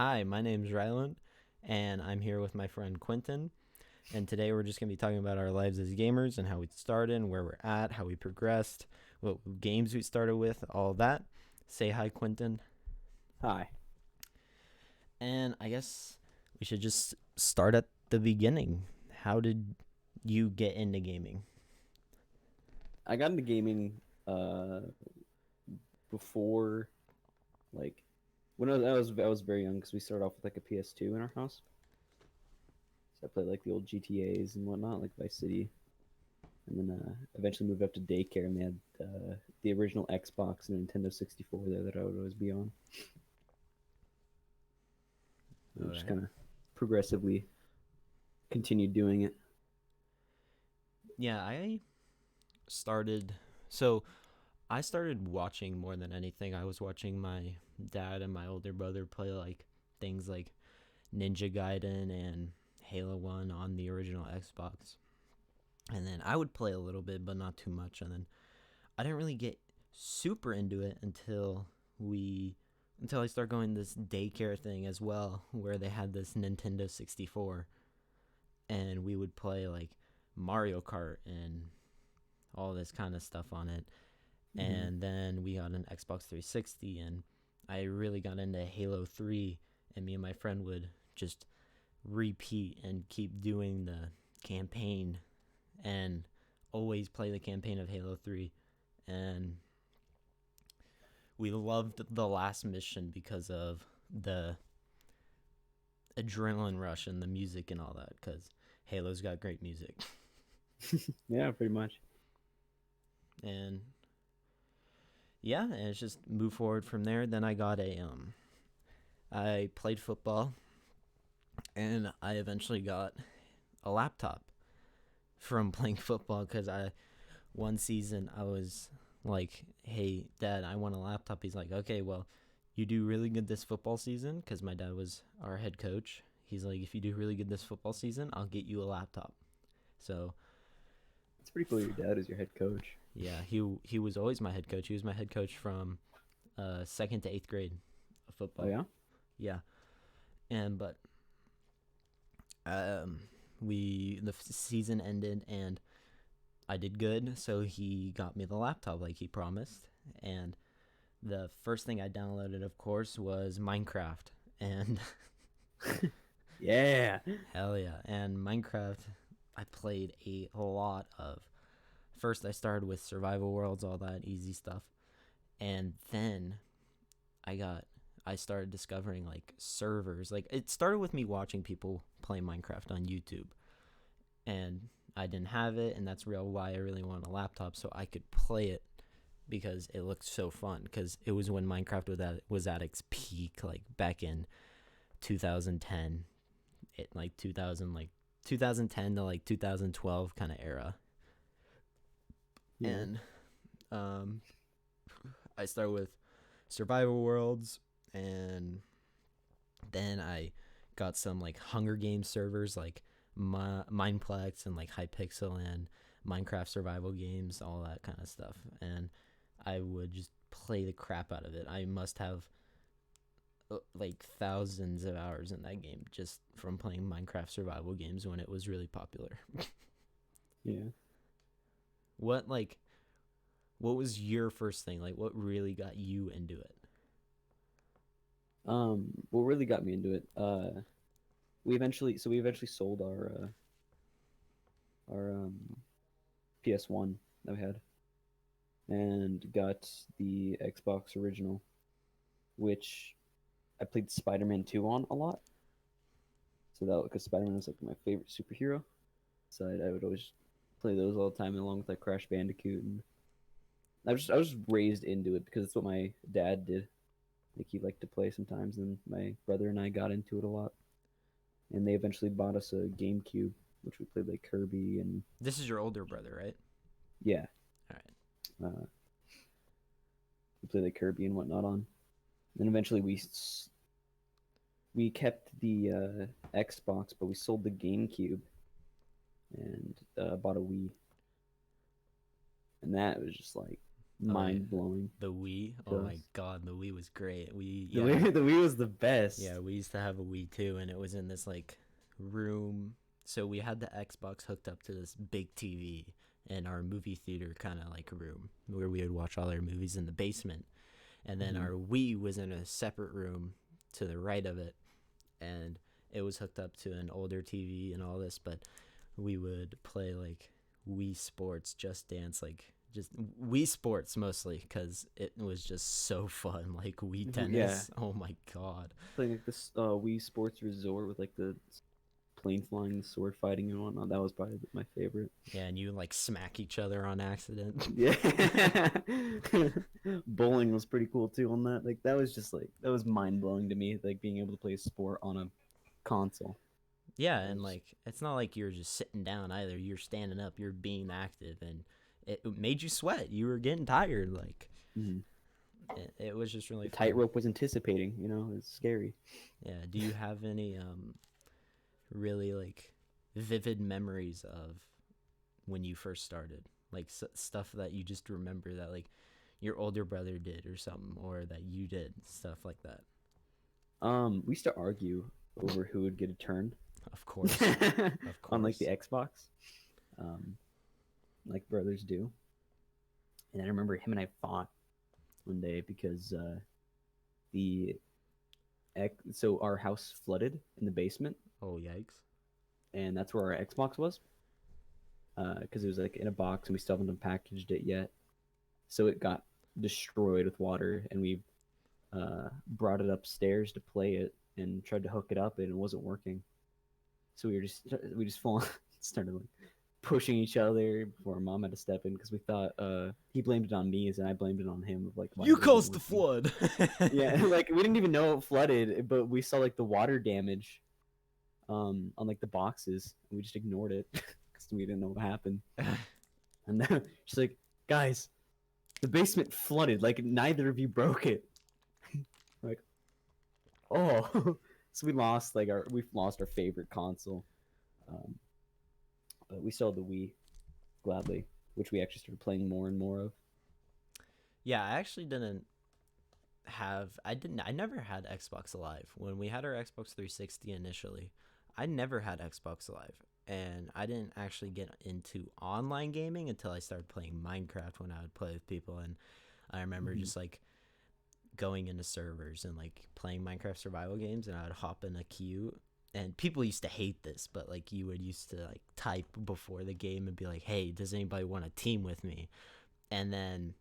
Hi, my name's Ryland, and I'm here with my friend Quentin. And today we're just going to be talking about our lives as gamers and how we started and where we're at, how we progressed, what games we started with, all that. Say hi, Quentin. Hi. And I guess we should just start at the beginning. How did you get into gaming? I got into gaming before like when I was very young because we started off with like a PS2 in our house. So I played like the old GTAs and whatnot, like Vice City, and then eventually moved up to daycare and they had the original Xbox and Nintendo 64 there that I would always be on. All And just right. kind of progressively continued doing it. Yeah, I started. So I started watching more than anything. I was watching my dad and my older brother play like things like Ninja Gaiden and Halo 1 on the original Xbox. And then I would play a little bit, but not too much. And then I didn't really get super into it we until I started going this daycare thing as well, where they had this Nintendo 64 and we would play like Mario Kart and all this kind of stuff on it. Hmm. And then we got an Xbox 360 and I really got into Halo 3, and me and my friend would just repeat and keep doing the campaign and always play the campaign of Halo 3. And we loved the last mission because of the adrenaline rush and the music and all that, because Halo's got great music. Yeah, pretty much. And yeah, and it's just move forward from there. Then I played football, and I eventually got a laptop from playing football, because I one season I was like, "Hey, Dad, I want a laptop." He's like, "Okay, well, you do really good this football season," because my dad was our head coach. He's like, "If you do really good this football season, I'll get you a laptop." So It's pretty cool your dad is your head coach. yeah, he was always my head coach. He was my head coach from second to eighth grade of Oh football. yeah? Yeah, and but um, the season ended and I did good, so he got me the laptop like he promised. And the first thing I downloaded, of course, was Minecraft. And Yeah. hell yeah. And Minecraft, I played a lot of. First, I started with Survival Worlds, all that easy stuff. And then I got. I started discovering like servers. Like it started with me watching people play Minecraft on YouTube, and I didn't have it, and that's real why I really wanted a laptop so I could play it, because it looked so fun. Because it was when Minecraft was at its peak, like back in 2010, 2010 to like 2012 kind of era. Yeah. And um, I started with Survival Worlds, and then I got some like Hunger Games servers like Mineplex and like Hypixel and Minecraft survival games, all that kind of stuff. And I would just play the crap out of it. I must have like thousands of hours in that game just from playing Minecraft survival games when it was really popular. Yeah. what like what was your first thing? Like what really got you into it? What really got me into it, we eventually sold our PS1 that we had and got the Xbox original, which I played Spider-Man 2 on a lot. So that because Spider-Man was like my favorite superhero, so I would always play those all the time along with like Crash Bandicoot, and I was raised into it because it's what my dad did. Like he liked to play sometimes, and my brother and I got into it a lot. And they eventually bought us a GameCube, which we played like Kirby and This is your older brother, right? yeah, All right. uh, we played like Kirby and whatnot on. And eventually we kept the Xbox, but we sold the GameCube and bought a Wii, and that was just like mind blowing. The Wii. Oh my god, the Wii was great. The Wii was the best. Yeah, we used to have a Wii too, and it was in this like room. So we had the Xbox hooked up to this big TV in our movie theater kind of like room where we would watch all our movies in the basement. And then our Wii was in a separate room to the right of it, and it was hooked up to an older TV and all this, but we would play like Wii Sports, Just Dance, like just Wii Sports mostly because it was just so fun. Like Wii Tennis. Oh my god. Playing like this Wii Sports Resort with like the plane flying, sword fighting, and whatnot. That was probably my favorite. Yeah, and you like smack each other on accident. Yeah. Bowling was pretty cool too on that. Like that was mind blowing to me. Like being able to play a sport on a console. Yeah, and like it's not like you're just sitting down either. You're standing up. You're being active, and it made you sweat. You were getting tired. Like it was just really fun. Tightrope was anticipating. You know, it's scary. Yeah. Do you have any really like vivid memories of when you first started, like stuff that you just remember that like your older brother did or something, or that you did, stuff like that? We used to argue over who would get a turn. Of course. On like the Xbox, like brothers do. And I remember him and I fought one day because so our house flooded in the basement. Oh, yikes. And that's where our Xbox was. Because it was like in a box and we still haven't unpackaged it yet. So it got destroyed with water, and we brought it upstairs to play it and tried to hook it up, and it wasn't working. So we just started like pushing each other before our mom had to step in because we thought he blamed it on me and I blamed it on him. Of like, you caused the flood. Yeah, like we didn't even know it flooded, but we saw like the water damage on like the boxes, and we just ignored it because we didn't know what happened. And then she's like, guys, the basement flooded, like neither of you broke it. Like, oh. So we've lost our favorite console. But we still have the Wii, gladly, which we actually started playing more and more of. Yeah, I actually I never had Xbox Live. When we had our Xbox 360 initially, I never had Xbox Live. And I didn't actually get into online gaming until I started playing Minecraft when I would play with people. And I remember just like going into servers and like playing Minecraft survival games, and I would hop in a queue, and people used to hate this, but like you would used to like type before the game and be like, hey, does anybody want a team with me? And then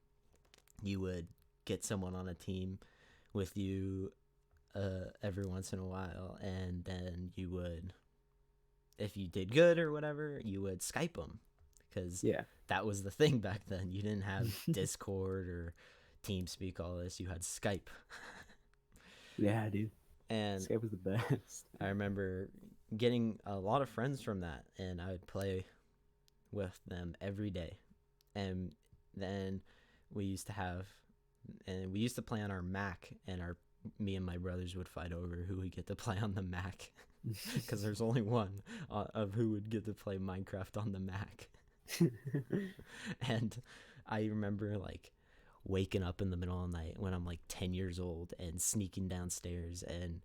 you would get someone on a team with you every once in a while, and then you would, if you did good or whatever, you would Skype them, because that was the thing back then. You didn't have Discord or TeamSpeak, all this. You had Skype. Yeah, dude. And Skype was the best. I remember getting a lot of friends from that, and I would play with them every day. And then we used to play on our Mac, and me and my brothers would fight over who would get to play on the Mac, because there's only one of who would get to play Minecraft on the Mac. And I remember like waking up in the middle of the night when I'm like 10 years old and sneaking downstairs and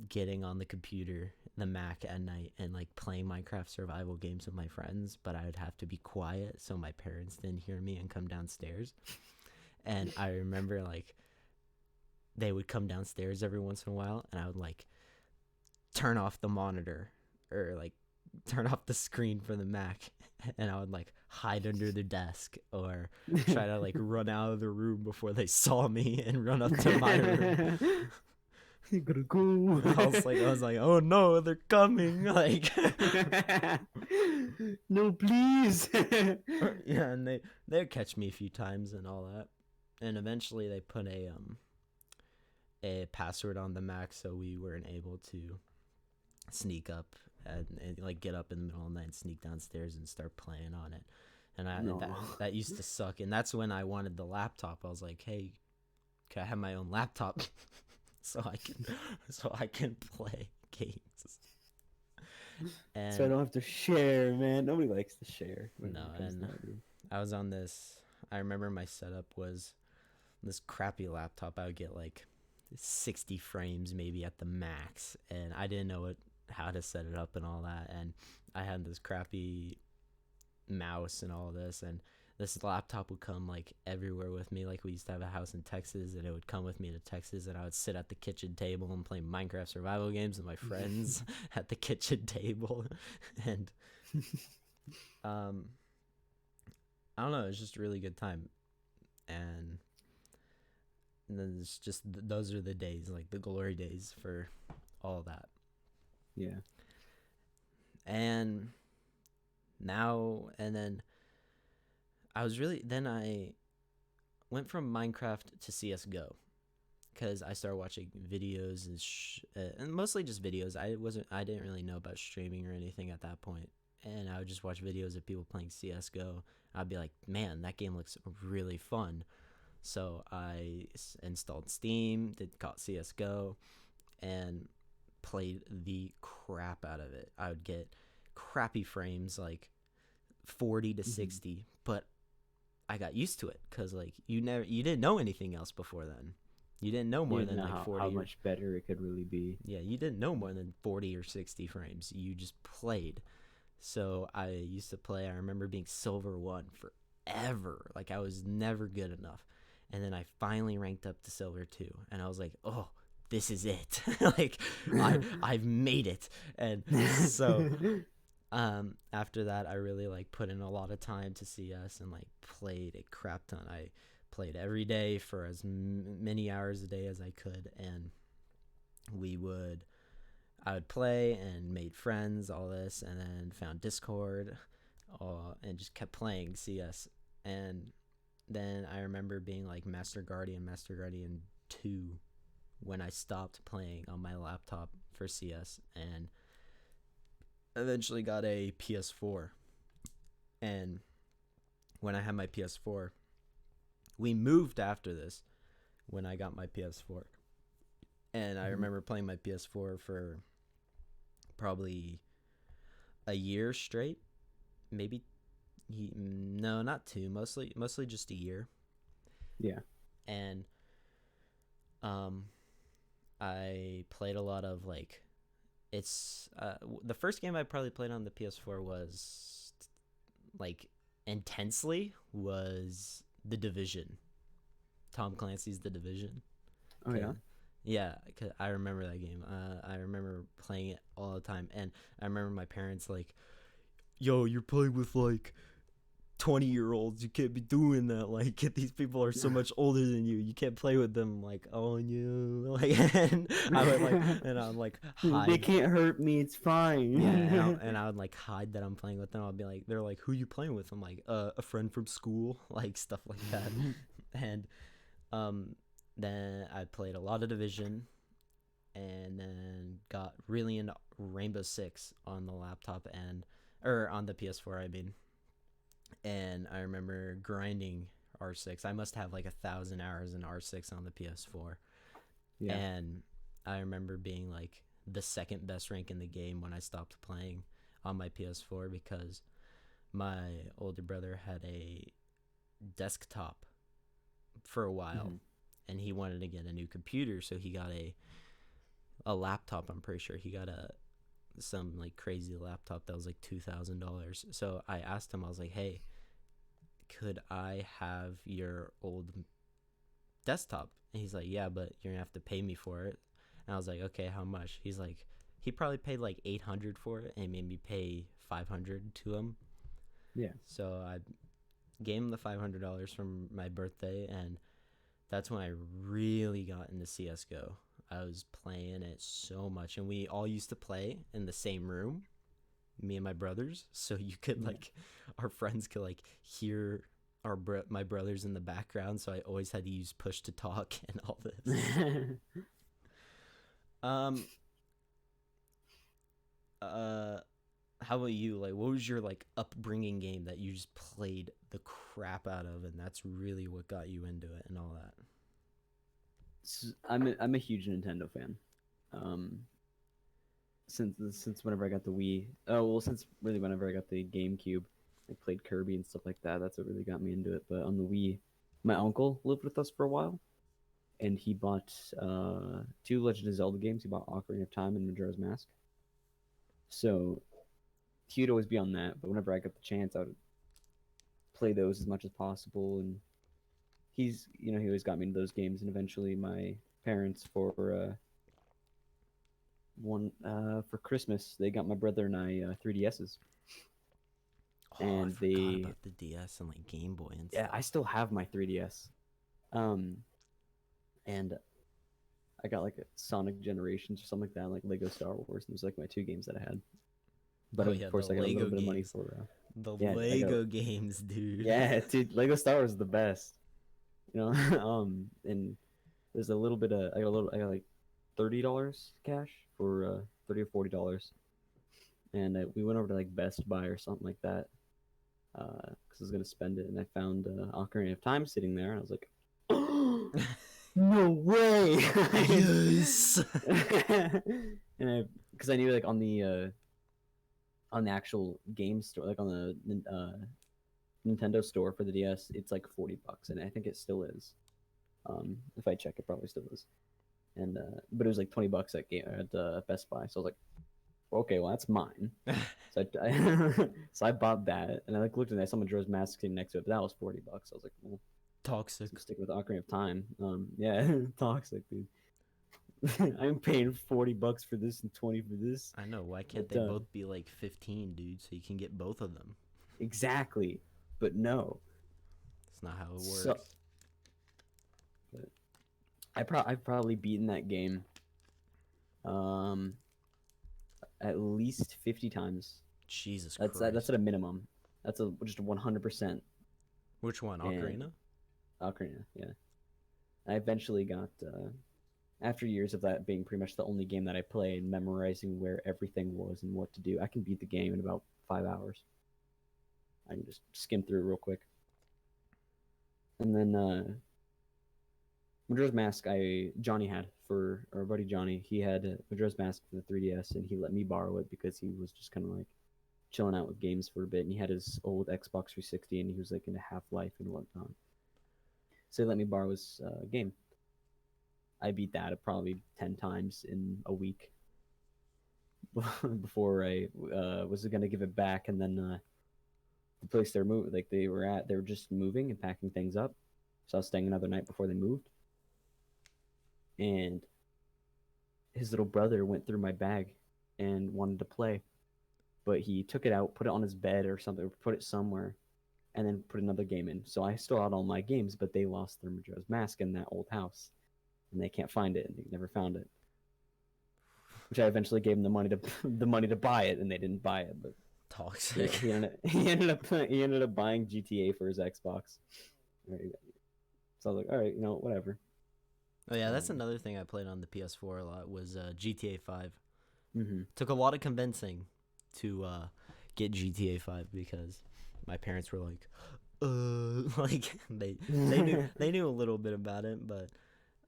getting on the computer, the Mac at night, and like playing Minecraft survival games with my friends, but I would have to be quiet so my parents didn't hear me and come downstairs. And I remember like they would come downstairs every once in a while, and I would like turn off the monitor or like turn off the screen for the Mac, and I would like hide under the desk or try to like run out of the room before they saw me and run up to my room. You gotta go. I was like, oh no, they're coming! Like, no, please. Yeah, and they'd catch me a few times and all that, and eventually they put a password on the Mac, so we weren't able to sneak up and like get up in the middle of the night and sneak downstairs and start playing on it. And that used to suck. And that's when I wanted the laptop. I was like, hey, can I have my own laptop so I can play games? And so I don't have to share, man. Nobody likes to share. No, and I was on this I remember my setup was this crappy laptop. I would get like 60 frames maybe at the max, and I didn't know how to set it up and all that. And I had this crappy mouse and all this, and this laptop would come like everywhere with me. Like we used to have a house in Texas, and it would come with me to Texas, and I would sit at the kitchen table and play Minecraft survival games with my friends at the kitchen table. And um I don't know, it was just a really good time. And then it's just those are the days, like the glory days for all that. Yeah. And now and then I went from Minecraft to CS:GO because I started watching videos and mostly just videos. I didn't really know about streaming or anything at that point, and I would just watch videos of people playing CS:GO. I'd be like, man, that game looks really fun. So I installed Steam, got CS:GO, and played the crap out of it. I would get crappy frames, like 40 to 60, but I got used to it because like you didn't know anything else before then. You didn't know more than like 40 how much better it could really be. Yeah, you didn't know more than 40 or 60 frames. You just played. So I used to play. I remember being silver 1 forever. Like I was never good enough. And then I finally ranked up to silver 2, and I was like, "Oh, this is it." Like I've made it. And so after that, I really like put in a lot of time to CS and like played a crap ton. I played every day for as many hours a day as I could, and I would play and made friends, all this, and then found Discord, and just kept playing CS. And then I remember being like Master Guardian 2 when I stopped playing on my laptop for CS, and eventually got a PS4. And when I had my PS4, we moved after this when I got my PS4. And I remember playing my PS4 for probably a year straight. Maybe no, not two, mostly just a year. Yeah. And I played a lot of like it's the first game I probably played on the PS4 was like intensely was The Division. Tom Clancy's The Division. Oh yeah. Yeah, cause I remember that game. I remember playing it all the time, and I remember my parents like, "Yo, you're playing with like 20-year-olds. You can't be doing that. Like, these people are so much older than you. You can't play with them." Like, oh, you like, and I would like, and I would like hide. They can't hurt me. It's fine. Yeah, and I would like hide that I'm playing with them. I'd be like, they're like, "Who you playing with?" I'm like, a friend from school," like stuff like that. And then I played a lot of Division, and then got really into Rainbow Six on the laptop or on the PS4, I mean. And I remember grinding R6. I must have like 1,000 hours in R6 on the PS4. Yeah. And I remember being like the second best rank in the game when I stopped playing on my PS4 because my older brother had a desktop for a while, and he wanted to get a new computer, so he got a laptop. I'm pretty sure he got some like crazy laptop that was like $2,000. So I asked him, I was like, "Hey, could I have your old desktop?" And he's like, "Yeah, but you're gonna have to pay me for it." And I was like, "Okay, how much?" He's like, he probably paid like $800 for it, and made me pay $500 to him. Yeah. So I gave him the $500 from my birthday, and that's when I really got into CS:GO. I was playing it so much, and we all used to play in the same room, me and my brothers, so you could like our friends could like hear my brothers in the background, so I always had to use push to talk and all this. How about you? Like, what was your like upbringing game that you just played the crap out of, and that's really what got you into it and all that? I'm a huge Nintendo fan. Since whenever I got the Wii. Oh well, since really whenever I got the GameCube. I played Kirby and stuff like that. That's what really got me into it. But on the Wii, my uncle lived with us for a while, and he bought two Legend of Zelda games. He bought Ocarina of Time and Majora's Mask. So he'd always be on that. But whenever I got the chance, I would play those as much as possible. And he always got me into those games. And eventually, my parents for Christmas, they got my brother and I 3DSs. Oh, I And forgot about the DS and like Game Boy and yeah, stuff. I still have my 3DS. Um, and I got like a Sonic Generations or something like that, like Lego Star Wars. And those like my two games that I had. But Oh of yeah, course, the I got a Lego little bit of money games. for The yeah, I got Lego games, dude. yeah, dude. Lego Star Wars is the best. You know, and there's a little bit of I got like $30 cash for $30 or $40, and we went over to like Best Buy or something like that because I was gonna spend it, and I found Ocarina of Time sitting there, and I was like, no way. Yes. And I because I knew like on the actual game store, like on the Nintendo store for the DS, it's like $40, and I think it still is. If I check, it probably still is. And but it was like $20 at Best Buy, so I was like, okay, well that's mine. So so I bought that, and I like looked and I saw Majora's Mask sitting next to it, but that was $40. I was like, well, Toxic. I'm sticking with Ocarina of Time. Yeah, toxic, dude. I'm paying $40 for this and 20 for this. I know. Why can't But they both be like 15, dude? So you can get both of them. exactly, but no. That's not how it So works. but I've probably beaten that game um at least 50 times. Jesus That's Christ. at a minimum. That's a just 100%. Which one? And Ocarina? Ocarina, yeah. I eventually got after years of that being pretty much the only game that I played, memorizing where everything was and what to do. I can beat the game in about 5 hours. I can just skim through real quick. And then Majora's Mask, Johnny had for our buddy Johnny. He had Majora's Mask for the 3DS, and he let me borrow it because he was just kind of like chilling out with games for a bit. And he had his old Xbox 360, and he was like into Half-Life and whatnot. So he let me borrow his game. I beat that probably 10 times in a week before I was gonna give it back. And then the place they're moving, like they were just moving and packing things up. So I was staying another night before they moved, and his little brother went through my bag and wanted to play, but he took it out, put it on his bed or something, or put it somewhere, and then put another game in. So I still had all my games, but they lost their Majora's Mask in that old house, and they can't find it, and they never found it. Which I eventually gave them the money to buy it, and they didn't buy it. But Toxic. he ended up buying GTA for his Xbox. So I was like, all right, whatever. Oh yeah, that's another thing I played on the PS4 a lot was GTA 5. Mm-hmm. Took a lot of convincing to get GTA 5 because my parents were like, like they knew a little bit about it, but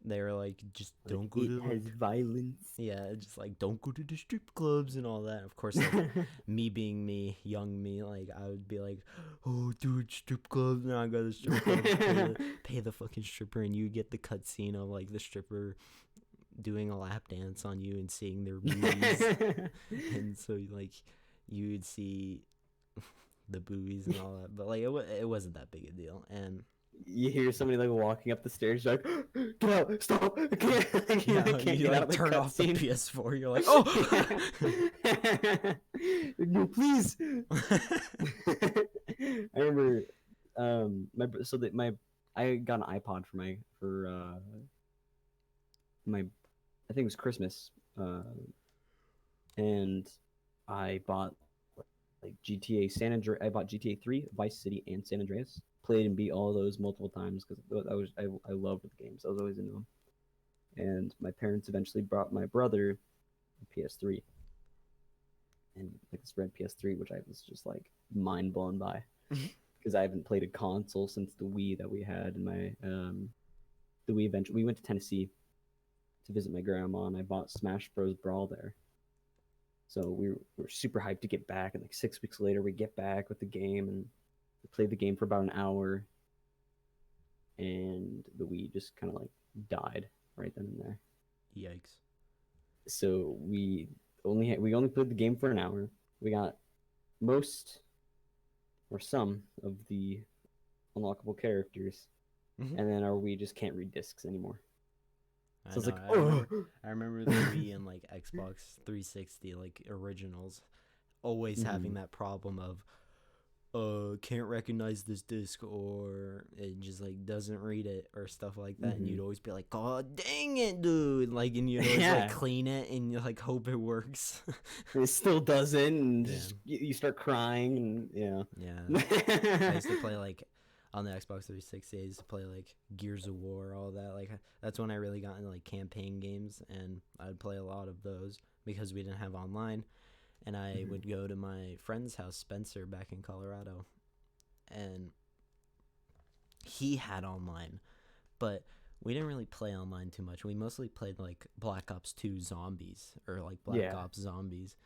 they were like, just don't go to has violence. yeah, just like don't go to the strip clubs and all that. Of course, like me being me, young me, like I would be like, oh dude, strip clubs, now I go to the strip club, pay the fucking stripper, and you get the cutscene of like the stripper doing a lap dance on you and seeing their boobies, and so like you would see the boobies and all that, but like it wasn't that big a deal. And You hear somebody like walking up the stairs, you're like, get out, stop, I can't, I can't you get like out of the turn off the cutscene. PS4, you're like, oh No, please. I remember, I got an iPod for my I think it was Christmas, and I bought like GTA San Andreas. I bought GTA 3, Vice City, and San Andreas. Played and beat all of those multiple times because I loved the games. I was always into them. And my parents eventually brought my brother a PS3, and like this red PS3, which I was just like mind blown by because I haven't played a console since the Wii that we had. And the Wii eventually we went to Tennessee to visit my grandma, and I bought Smash Bros. Brawl there. So we were super hyped to get back, and like 6 weeks later, we get back with the game, and we played the game for about an hour, and the Wii just kind of like died right then and there. Yikes. So we only played the game for an hour. We got most or some of the unlockable characters, Mhm. and then our Wii just can't read discs anymore. I So it's know. like, I oh, remember. I remember the Wii and like Xbox 360 like originals always having that problem of can't recognize this disc, or it just like doesn't read it or stuff like that, and you'd always be like, god dang it, dude, like, and you'd always like yeah, clean it and you like hope it works. it still doesn't, and Yeah. just you start crying, and Yeah, I used to yeah. play like on the Xbox 360. I used to play like Gears of War, all that. Like that's when I really got into like campaign games, and I'd play a lot of those because we didn't have online. And I would go to my friend's house, Spencer, back in Colorado, and he had online, but we didn't really play online too much. We mostly played like Black Ops 2 Zombies or like Black Yeah. Ops Zombies,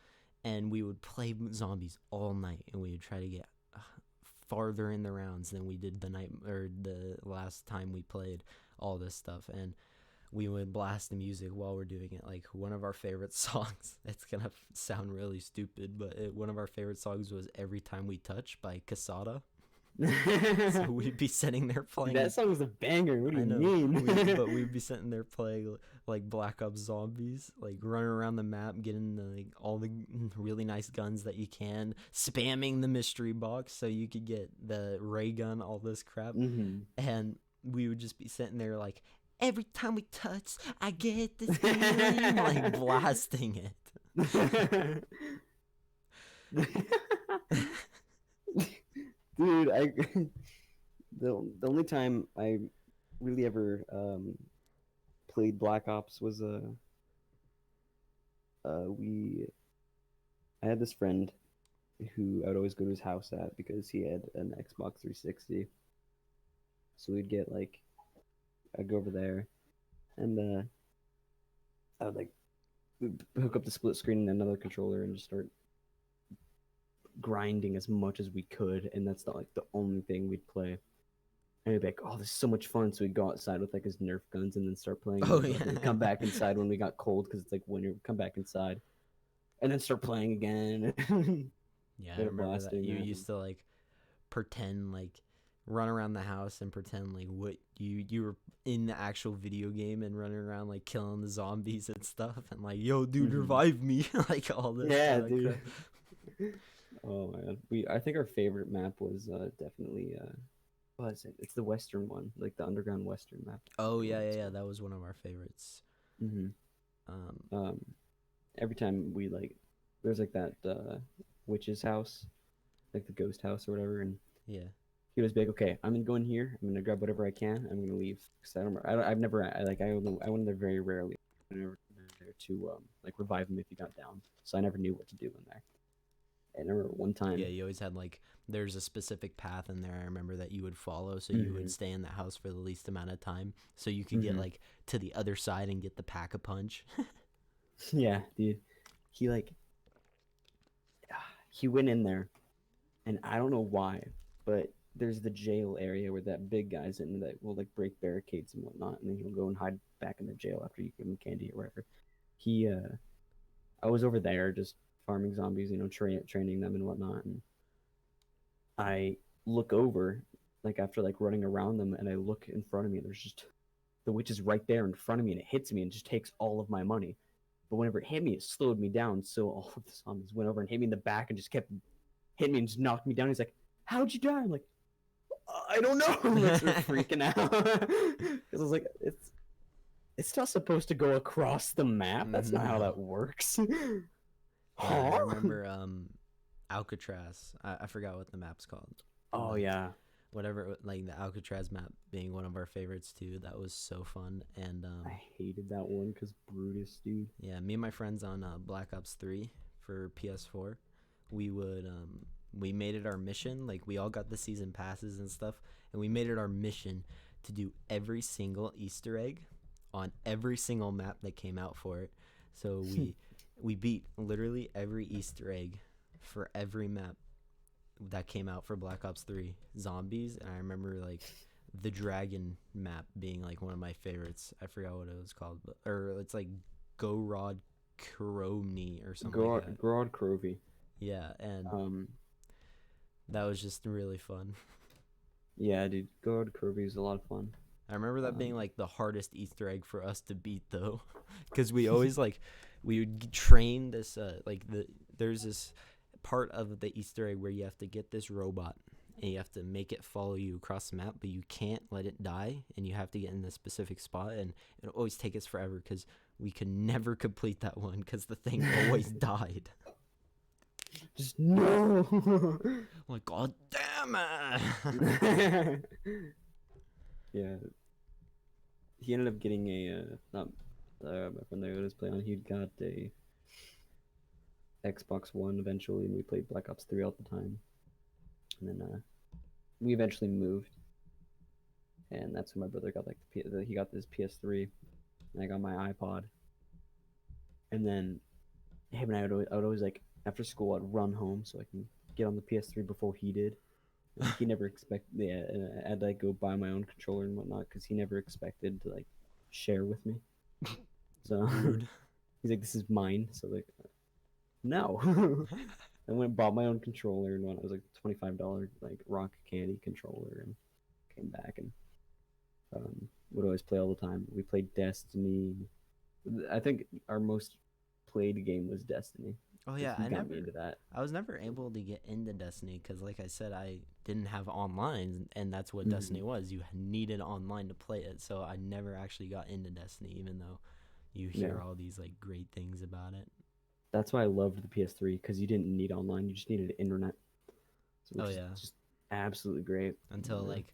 and we would play zombies all night, and we would try to get farther in the rounds than we did the night or the last time we played all this stuff. And we would blast the music while we're doing it. Like one of our favorite songs, it's gonna sound really stupid, but one of our favorite songs was Every Time We Touch by Casada. So we'd be sitting there playing. That song was a banger. What do I you know, mean? but we'd be sitting there playing like Black Ops Zombies, like running around the map, getting like all the really nice guns that you can, spamming the mystery box so you could get the ray gun, all this crap, and we would just be sitting there like, every time we touch, I get this feeling, like blasting it. Dude, the only time I really ever played Black Ops was we I had this friend who I would always go to his house at because he had an Xbox 360. So we'd get like I'd go over there, and I would like hook up the split screen and another controller and just start grinding as much as we could, and that's not like the only thing we'd play. And we'd be like, "Oh, this is so much fun!" So we'd go outside with like his Nerf guns and then start playing. Oh Like, yeah. we'd come back inside when we got cold because it's like winter. We'd come back inside, and then start playing again. Yeah, I Get a remember blast that. doing You that. used to like pretend like run around the house and pretend like what you were in the actual video game and running around like killing the zombies and stuff, and like, yo dude, revive me, like all this Yeah, kind of dude. crap. Oh man, I think our favorite map was definitely what is it? It's the western one, like the underground western map. Oh yeah, that was one of our favorites. Mm-hmm. um Every time we like, there's like that witch's house, like the ghost house or whatever, and yeah. he was big. Okay, I'm gonna go in here. I'm gonna grab whatever I can. I'm gonna leave because I've never. I went in there very rarely. I never went there to like revive him if he got down. So I never knew what to do in there. I remember one time. Yeah, you always had like, there's a specific path in there, I remember, that you would follow, so you would stay in the house for the least amount of time so you could get like to the other side and get the pack-a-punch. Yeah, dude. He like he went in there, and I don't know why, but there's the jail area where that big guy's in that will like break barricades and whatnot, and then he'll go and hide back in the jail after you give him candy or whatever. He I was over there just farming zombies, training them and whatnot, and I look over like after like running around them, and I look in front of me, and there's just the witch is right there in front of me, and it hits me and just takes all of my money. But whenever it hit me, it slowed me down. So all of the zombies went over and hit me in the back and just kept hitting me and just knocked me down. He's like, "How'd you die?" I'm like, "I don't know." I'm like, freaking out because I was like, "It's not supposed to go across the map. That's not how that works." I remember Alcatraz. I forgot what the map's called. Oh yeah. Whatever, like the Alcatraz map being one of our favorites too. That was so fun. And I hated that one because Brutus, dude. yeah, me and my friends on Black Ops 3 for PS4, we would we made it our mission. Like, we all got the season passes and stuff, and we made it our mission to do every single Easter egg on every single map that came out for it. So We beat literally every Easter egg for every map that came out for Black Ops 3 Zombies, and I remember like the dragon map being like one of my favorites. I forgot what it was called, but or it's like Gorod Kromny or something like that. Gorod Krovi. Yeah, and Um, that was just really fun. yeah, dude, Gorod Krovi is a lot of fun. I remember that being Um, like the hardest Easter egg for us to beat though, because we always like we would train this like there's this part of the Easter egg where you have to get this robot and you have to make it follow you across the map, but you can't let it die, and you have to get in this specific spot, and it always takes us forever because we could never complete that one because the thing always died. just no. I'm like, God damn it! Yeah, he ended up getting a not my friend that I was playing on. He got a Xbox One eventually, and we played Black Ops 3 all the time. And then we eventually moved, and that's when my brother got like he got this PS3, and I got my iPod. And then him and I would always like after school I'd run home so I can get on the PS3 before he did. And he never expected, yeah, and I had to like go buy my own controller and whatnot because he never expected to like share with me. So Rude. he's like, "This is mine." So like, no. I went and bought my own controller, and when it was like $25 like Rock Candy controller, and came back and would always play all the time. We played Destiny. I think our most played game was Destiny. Oh yeah, He got me into that. I was never able to get into Destiny because, like I said, I didn't have online, and that's what Mhm. Destiny was. You needed online to play it, so I never actually got into Destiny, even though you hear Yeah. all these like great things about it. That's why I loved the PS3 because you didn't need online; you just needed internet, Oh which is yeah, just absolutely great. until Yeah. like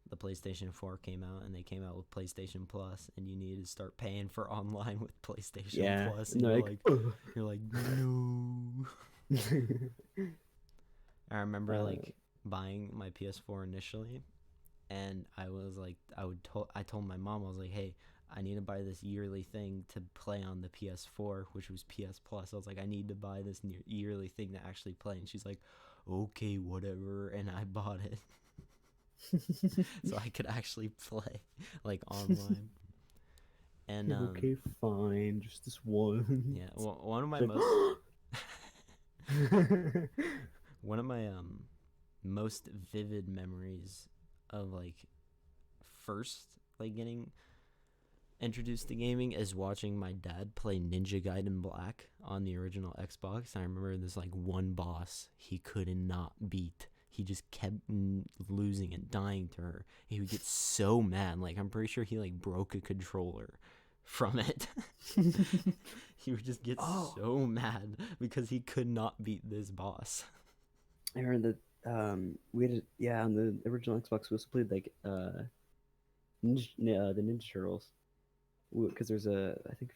the PlayStation 4 came out, and they came out with PlayStation Plus, and you needed to start paying for online with PlayStation Yeah, Plus, and and they're you're like, no. I remember uh, like buying my PS4 initially, and I was like, I told my mom, I was like, hey, I need to buy this yearly thing to play on the PS4, which was PS Plus. I was like, I need to buy this yearly thing to actually play, and she's like, okay, whatever, and I bought it so I could actually play like online. And okay, fine, just this one. yeah, well, one of my Like, most one of my most vivid memories of like first like getting introduced to gaming is watching my dad play Ninja Gaiden Black on the original Xbox. I remember this like one boss he could not beat. He just kept losing and dying to her. He would get so mad. Like I'm pretty sure he like broke a controller from it. He would just get Oh. so mad because he could not beat this boss. I heard that we had yeah on the original Xbox we also played like the Ninja Turtles because there's a I think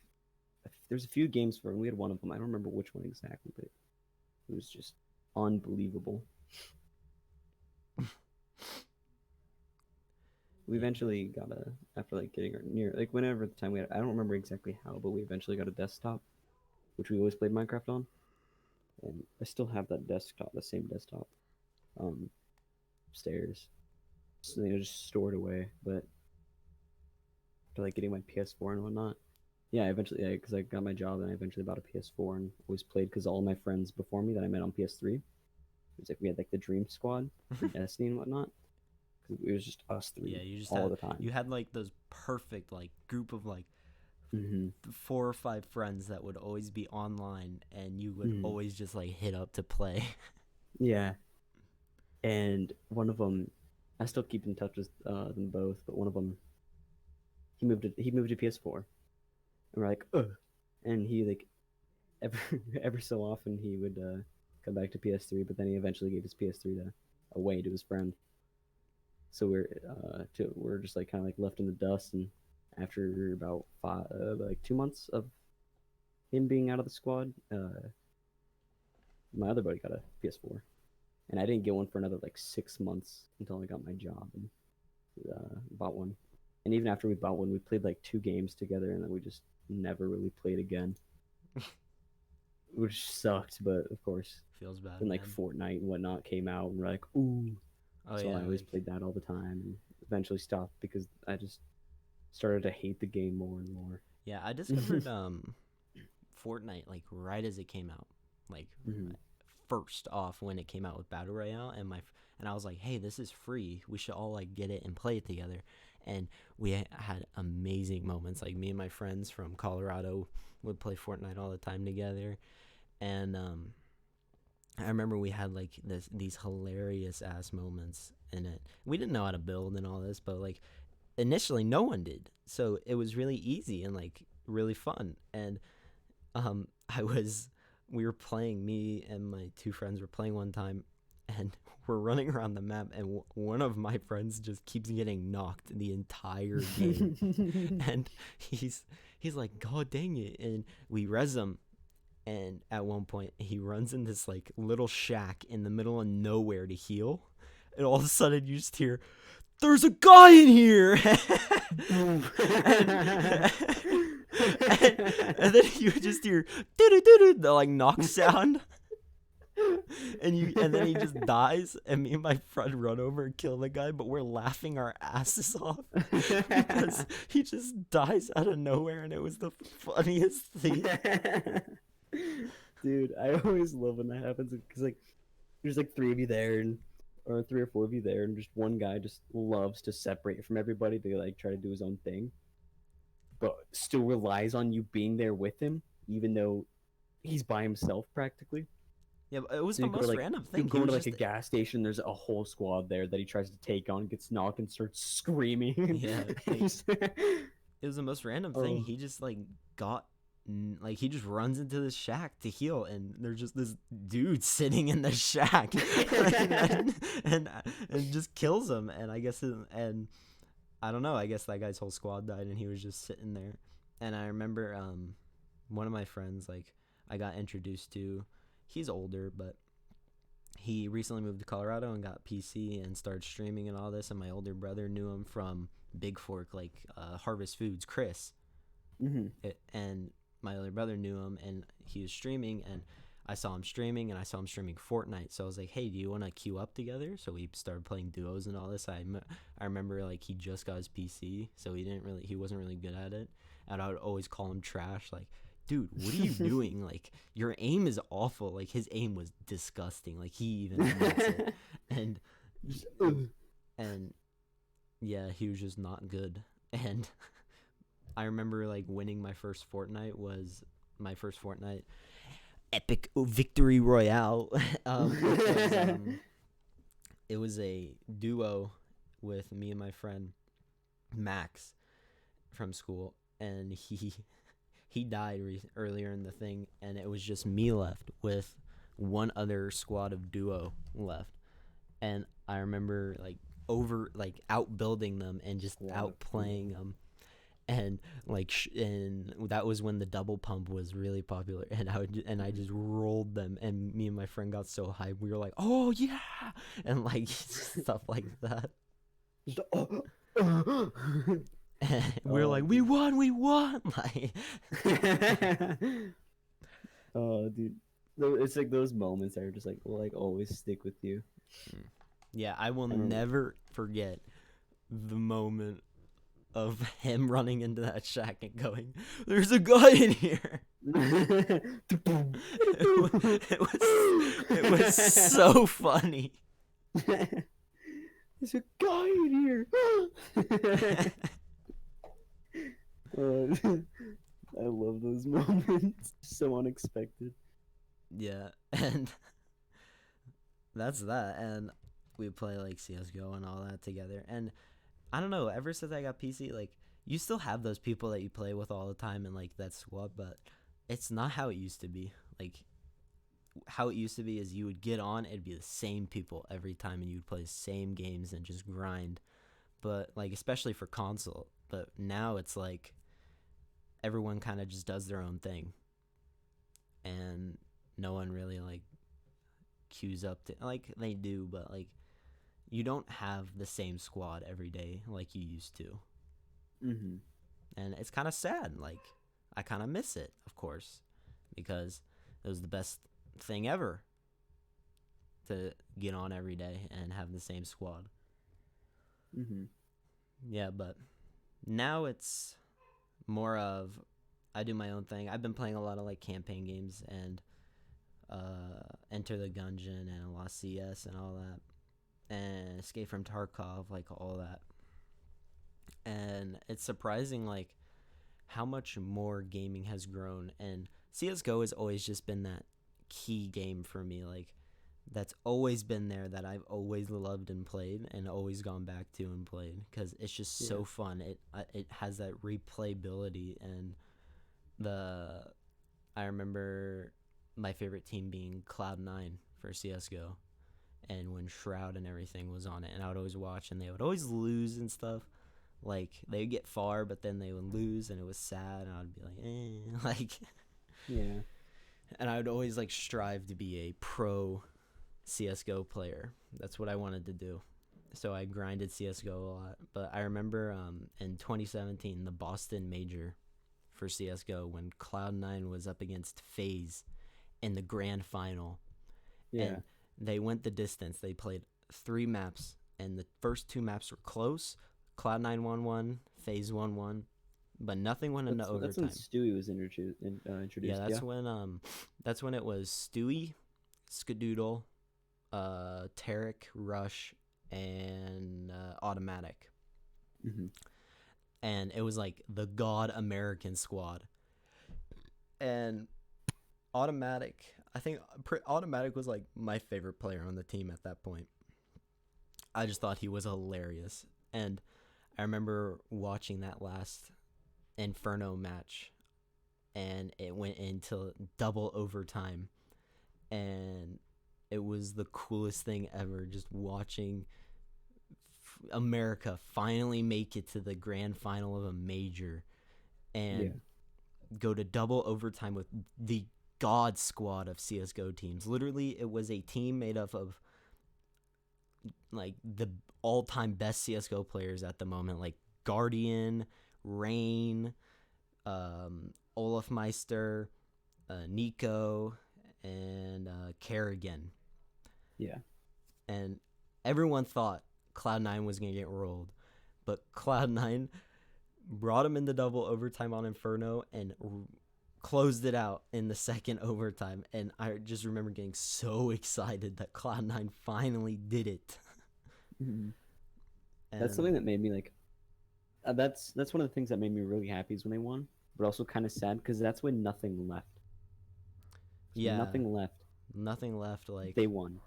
there's a few games for them. We had one of them. I don't remember which one exactly, but it was just unbelievable. We Yeah. eventually got a after like getting our near like whenever the time we had I don't remember exactly how, but we eventually got a desktop, which we always played Minecraft on, and I still have that desktop, the same desktop, um, upstairs. So just stored away. But after like getting my PS4 and whatnot, yeah, eventually, yeah, because I got my job and I eventually bought a PS4 and always played because all my friends before me that I met on PS3, it was like we had like the Dream Squad for Destiny and whatnot. Because it was just us three Yeah, you just all had the time. you had like those perfect like group of like Mm-hmm. 4 or 5 friends that would always be online, and you would Mhm. always just like hit up to play. Yeah, and one of them, I still keep in touch with them both, but one of them, he moved to PS4, and we're like, ugh, and he like ever ever so often he would come back to PS3, but then he eventually gave his PS3 away to his friend. So we're just like kind of like left in the dust, and after about like 2 months of him being out of the squad, my other buddy got a PS4, and I didn't get one for another like 6 months until I got my job and bought one. And even after we bought one, we played like 2 games together, and then we just never really played again. which sucked. But of course, Feels bad, when like man. Fortnite and whatnot came out, and we're like, ooh. Oh So yeah, I always like played that all the time, and eventually stopped because I just started to hate the game more and more. yeah. I discovered Fortnite like right as it came out, like Mhm. first off when it came out with Battle Royale, and I was like, hey, this is free. We should all like get it and play it together. And we had amazing moments. Like me and my friends from Colorado would play Fortnite all the time together, and I remember we had like these hilarious ass moments in it. We didn't know how to build and all this, but like initially no one did, so it was really easy and like really fun. And I was we were playing, me and my two friends were playing one time, and we're running around the map, and one of my friends just keeps getting knocked the entire game. And he's like, god dang it. And we res him, and at one point he runs in this like little shack in the middle of nowhere to heal, and all of a sudden you just hear, there's a guy in here. and, and then you just hear the like knock sound, and then he just dies, and me and my friend run over and kill the guy, but we're laughing our asses off because he just dies out of nowhere, and it was the funniest thing. Dude, I always love when that happens because like there's like three of you there, and or three or four of you there, and just one guy just loves to separate from everybody to like try to do his own thing, but still relies on you being there with him, even though he's by himself practically. Yeah, but it was So the you go to most like random you thing. He go was into like a just gas station. There's a whole squad there that he tries to take on, gets knocked, and starts screaming. yeah, like it was the most random thing. Oh. He just like got like he just runs into this shack to heal, and there's just this dude sitting in the shack and, and just kills him. And I guess and I don't know, I guess that guy's whole squad died, and he was just sitting there. And I remember one of my friends, like I got introduced to, he's older, but he recently moved to Colorado and got PC and started streaming and all this. And my older brother knew him from Big Fork, like Harvest Foods, Chris. Mm-hmm. And my older brother knew him, and he was streaming, and I saw him streaming, and I saw him streaming Fortnite. So I was like, hey, do you want to queue up together? So we started playing duos and all this. I remember like he just got his PC, so he wasn't really good at it, and I would always call him trash, like, dude, what are you doing? Like, your aim is awful. Like, his aim was disgusting. Like, he even admits it. And and yeah, he was just not good. And I remember like winning my first Fortnite epic victory royale. It was a duo with me and my friend Max from school, and he died earlier in the thing, and it was just me left with one other squad of duo left. And I remember like outbuilding them and just outplaying them. And like and that was when the double pump was really popular, and I just rolled them, and me and my friend got so hyped. We were like, oh yeah, and like stuff like that. And we were like, we won, like Oh, dude, it's like those moments that are just like will like always stick with you. yeah, I will I remember. never forget the moment of him running into that shack and going, there's a guy in here. It was so funny. There's a guy in here. I love those moments. So unexpected. Yeah, and that's that. And we play like CS:GO and all that together. And I don't know, ever since I got PC, like you still have those people that you play with all the time and like that squad, but it's not how it used to be. Like how it used to be is you would get on, it'd be the same people every time, and you'd play the same games and just grind. But like especially for console, but now it's like everyone kind of just does their own thing, and no one really like queues up to, like they do, but like you don't have the same squad every day like you used to. Mm-hmm. And it's kind of sad. Like I kind of miss it, of course, because it was the best thing ever to get on every day and have the same squad. Mm-hmm. Yeah, but now it's more of I do my own thing. I've been playing a lot of like campaign games and Enter the Gungeon and Lost CS and all that, and Escape from Tarkov, like all that. And it's surprising like how much more gaming has grown. And CS:GO has always just been that key game for me. Like that's always been there that I've always loved and played and always gone back to and played because it's just so fun. It has that replayability and the I remember my favorite team being Cloud9 for CS:GO, and when Shroud and everything was on it, and I would always watch, and they would always lose and stuff. Like they would get far, but then they would lose, and it was sad, and I'd be like, like, Yeah. and I would always like strive to be a pro CS:GO player. That's what I wanted to do. So I grinded CS:GO a lot. But I remember in 2017, the Boston Major for CS:GO when Cloud9 was up against FaZe in the grand final. Yeah. And they went the distance. They played 3 maps, and the first 2 maps were close. Cloud9 won 1, FaZe won 1, but nothing went into overtime. That's when Stewie was introduced. Yeah, that's when it was Stewie, Skadoodle, Tarek, Rush, and Automatic. Mm-hmm. And it was like the God American squad. And Automatic, I think Automatic was like my favorite player on the team at that point. I just thought he was hilarious. And I remember watching that last Inferno match, and it went into double overtime. And it was the coolest thing ever, just watching America finally make it to the grand final of a major and go to double overtime with the God squad of CS:GO teams. Literally, it was a team made up of like the all-time best CS:GO players at the moment, like Guardian, Rain, Olaf Meister, Nico, and Kerrigan. Yeah. And everyone thought Cloud9 was going to get rolled, but Cloud9 brought him into double overtime on Inferno and closed it out in the second overtime. And I just remember getting so excited that Cloud9 finally did it. Mm-hmm. That's something that made me like. That's one of the things that made me really happy is when they won, but also kind of sad because that's when nothing left. Yeah, nothing left. Like they won,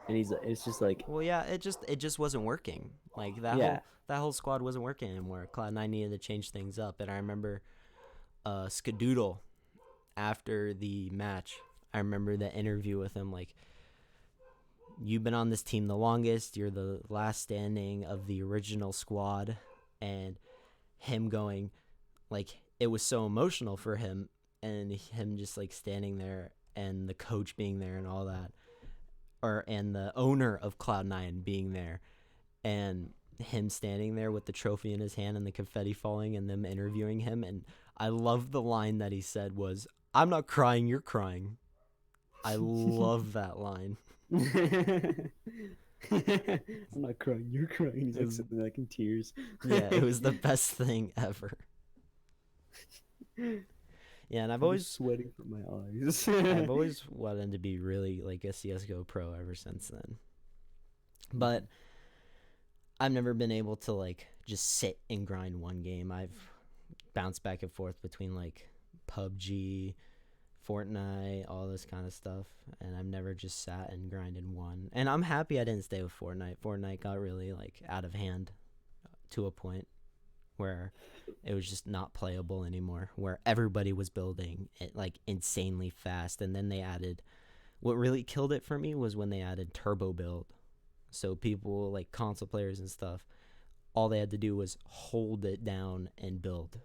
and it's just like. Well, yeah, it just wasn't working. Like that whole squad wasn't working anymore. Cloud9 needed to change things up, and I remember Skadoodle after the match. I remember the interview with him, like, you've been on this team the longest. You're the last standing of the original squad. And him going, like, it was so emotional for him. And him just, like, standing there and the coach being there and all that. And the owner of Cloud9 being there. And him standing there with the trophy in his hand and the confetti falling and them interviewing him. And I love the line that he said was, "I'm not crying, you're crying." I love that line. I'm not crying, you're crying. He's like sitting like in tears. Yeah, it was the best thing ever. Yeah, and I've always sweating from my eyes. I've always wanted to be really like a CS:GO pro ever since then. But I've never been able to like just sit and grind one game. I've bounced back and forth between like PUBG, Fortnite, all this kind of stuff, and I've never just sat and grinded one. And I'm happy I didn't stay with Fortnite. Fortnite got really like out of hand to a point where it was just not playable anymore, where everybody was building it like insanely fast. And then they added, what really killed it for me was when they added turbo build. So people like console players and stuff, all they had to do was hold it down and build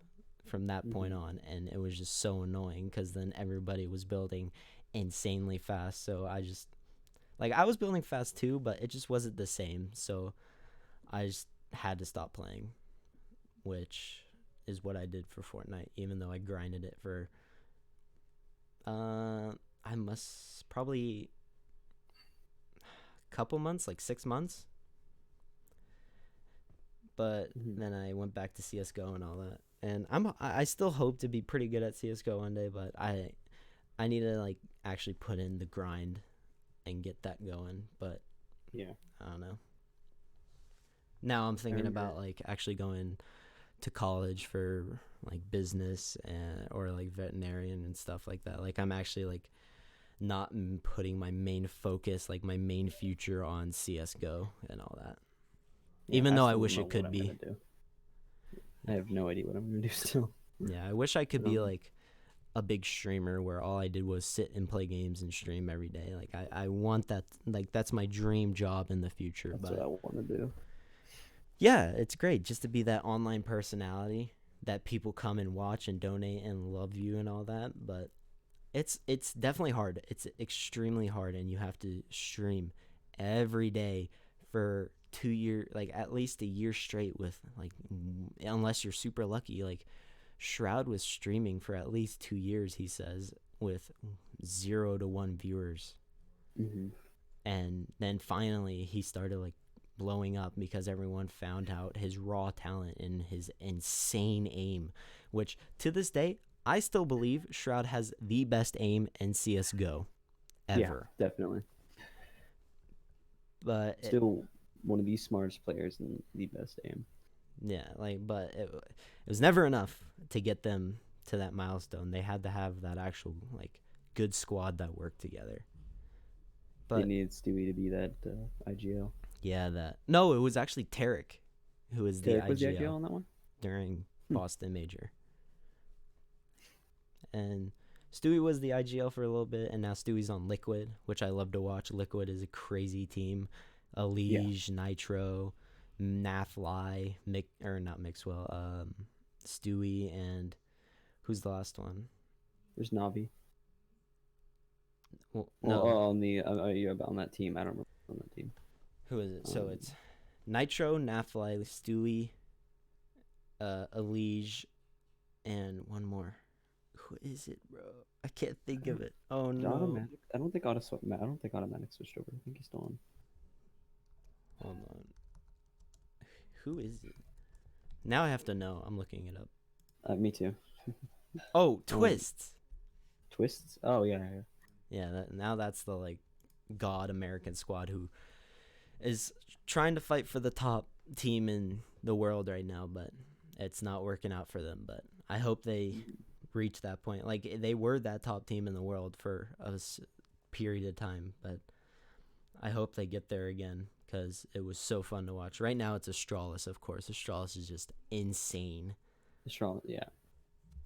from that point on. And it was just so annoying because then everybody was building insanely fast. So I just, like, I was building fast too, but it just wasn't the same. So I just had to stop playing, which is what I did for Fortnite, even though I grinded it for I must probably a couple months, like 6 months. But Mhm. then I went back to CS:GO and all that. And I still hope to be pretty good at CS:GO one day, but I need to like actually put in the grind and get that going. But Yeah, I don't know. Now I'm I thinking remember. about like actually going to college for like business and or like veterinarian and stuff like that. Like I'm actually like not putting my main focus, like my main future on CS:GO and all that. Yeah, Even I though I still don't wish know it what could I'm gonna be. do. I Yeah. have no idea what I'm gonna do still. Yeah, I wish I could But be like a big streamer where all I did was sit and play games and stream every day. Like I want that, like that's my dream job in the future. that's what But I want to do. yeah, it's great just to be that online personality that people come and watch and donate and love you and all that. But it's definitely hard. It's extremely hard, and you have to stream every day for 2 years, like at least a year straight. With like, unless you're super lucky, like Shroud was streaming for at least 2 years. He says with 0 to 1 viewers, Hmm. and then finally he started like blowing up because everyone found out his raw talent and his insane aim, which to this day I still believe Shroud has the best aim in CS:GO Yeah, ever. definitely. But Still one of the smartest players and the best aim. yeah, like but it was never enough to get them to that milestone. They had to have that actual like good squad that worked together. They But needed Stewie to be that IGL. yeah, that no, it was actually Tarek who was the Tarek was the IGL IGL on that one. during Hmm. Boston Major. And Stewie was the IGL for a little bit, and now Stewie's on Liquid, which I love to watch. Liquid is a crazy team. Yeah, Elige, Nitro, Nathli, or not Mixwell, Stewie, and who's the last one? there's Navi. Well, Well, no, on the yeah, on that team, I don't remember on that team. who is it? So Um, it's Nitro, Nathli, Stewie, Elige, and one more. Who is it, bro? I can't I think of don't. it. Oh Did no. automatic? I don't think I don't think automatic switched over. I think he's still on. Hold on. Who is it? Now I have to know. I'm looking it up. Me too. Oh, Um, Twists. Twists. Oh yeah, yeah. Yeah, now that's the like god American squad who is trying to fight for the top team in the world right now, but it's not working out for them. But I hope they reach that point. Like they were that top team in the world for a period of time, but I hope they get there again because it was so fun to watch. Right now it's Astralis, of course. Astralis is just insane. Astralis. Yeah.